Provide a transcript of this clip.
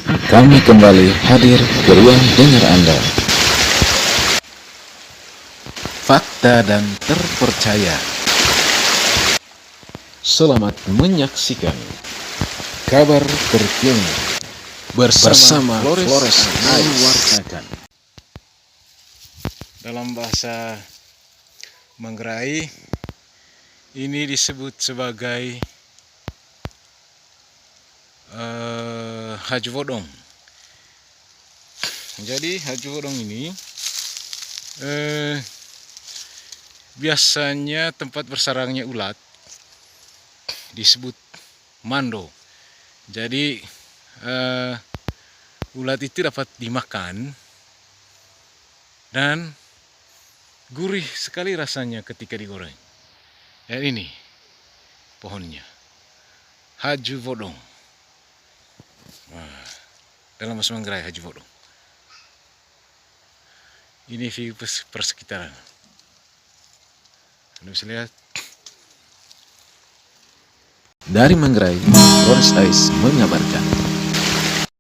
Kami kembali hadir ke ruang dengar Anda. Fakta dan terpercaya. Selamat menyaksikan kabar terkini bersama Flores mewartakan. Dalam bahasa Manggarai ini disebut sebagai Haji Wodong. Jadi Haji Wodong ini biasanya tempat bersarangnya ulat disebut mando. Jadi ulat itu dapat dimakan dan gurih sekali rasanya ketika digoreng. Dan ini pohonnya, Haji Wodong. Dalam bahasa Manggarai Haji Wodong. Ini view persekitaran. Anda bisa lihat. Dari Manggarai, Flores Ais mengabarkan.